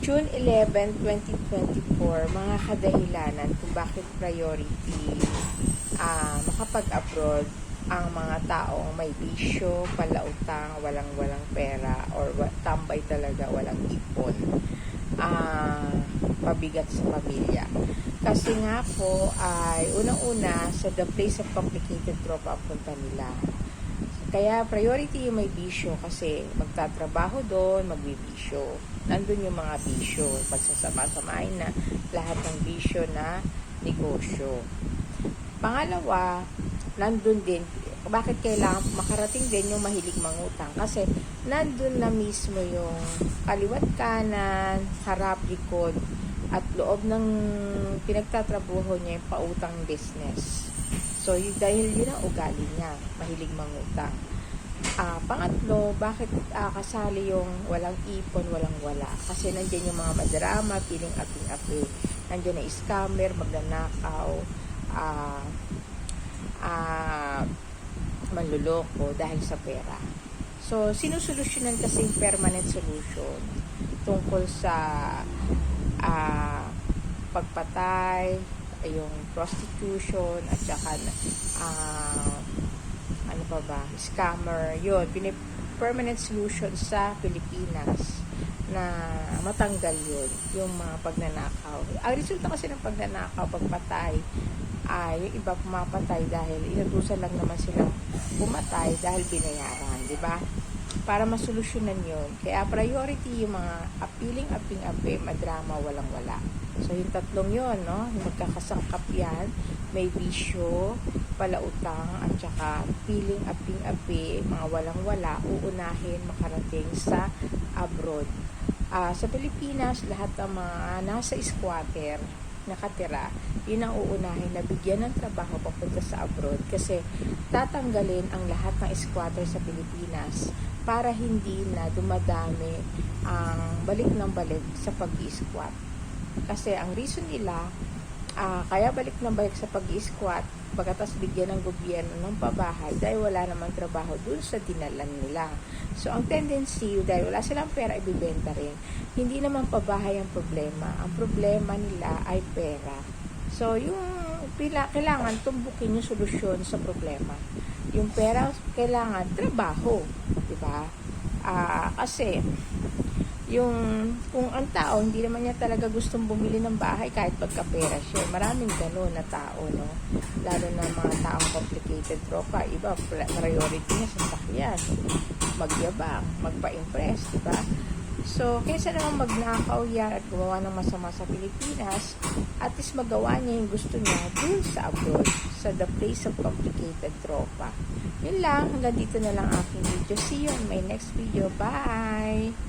June 11, 2024, mga kadahilanan kung bakit priority makapag-abroad ang mga taong may bisyo, palautang, walang pera, or tambay talaga, walang ipon, pabigat sa pamilya. Kasi nga po ay unang-una sa the place of complicated tropa ang punta nila. Kaya priority yung may bisyo kasi magtatrabaho doon, magbibisyo. Nandun yung mga bisyo. Pagsasama-samahin na lahat ng bisyo na negosyo. Pangalawa, nandun din, bakit kailangan makarating din yung mahilig mangutang? Kasi nandun na mismo yung kaliwat kanan, harap, likod, at loob ng pinagtatrabuho niya yung pautang business. So, dahil yun ang ugali niya, mahilig mangutang. Pangatlo, bakit kasali yung walang ipon, walang wala? Kasi nandiyan yung mga madrama, piling aping-api. Nandiyan na scammer, magnanakaw, manluloko dahil sa pera. So, sinusolusyonan kasi yung permanent solution tungkol sa pagpatay, yung prostitution, at saka ano pa ba, scammer, yun, permanent solution sa Pilipinas na matanggal yun, yung mga pagnanakaw. Ang resulta kasi ng pagnanakaw, pagpatay, ay yung iba pumapatay dahil inutusan lang naman silang pumatay dahil binayaran, di ba? Para masolusyonan yun. Kaya priority yung mga aping-api, madrama, walang-wala. So, yung tatlong yun, no? Yung magkakasangkap yan, may bisyo, palautang, at saka piling aping-api, mga walang-wala, uunahin makarating sa abroad. Sa Pilipinas, lahat ng mga nasa squatter, nakatira, yun ang uunahin na bigyan ng trabaho papunta sa abroad kasi tatanggalin ang lahat ng squatter sa Pilipinas para hindi na dumadami ang balik ng balik sa pag-i-squat. Kasi ang reason nila, kaya balik ng balik sa pag-i-squat, pagkatas bigyan ng gobyerno ng pabahay dahil wala namang trabaho dun sa dinalan nila. So, ang tendency, dahil wala silang pera, ibibenta rin. Hindi naman pabahay ang problema. Ang problema nila ay pera. So, yung kailangan tumbukin yung solusyon sa problema. Yung pera, kailangan trabaho. Diba? Kasi, yung kung ang tao hindi naman niya talaga gustong bumili ng bahay kahit pagkapera siya, maraming gano'n na tao, no? Lalo na mga taong complicated tropa, iba priority niya sa sakyan, magyabang, magpa-impress, diba? So, kaysa naman magnakaw yan at gumawa ng masama sa Pilipinas, at least magawa niya yung gusto niya dun sa abroad, sa the place of complicated tropa. Yun lang, hanggang dito na lang aking video. See you in my next video. Bye!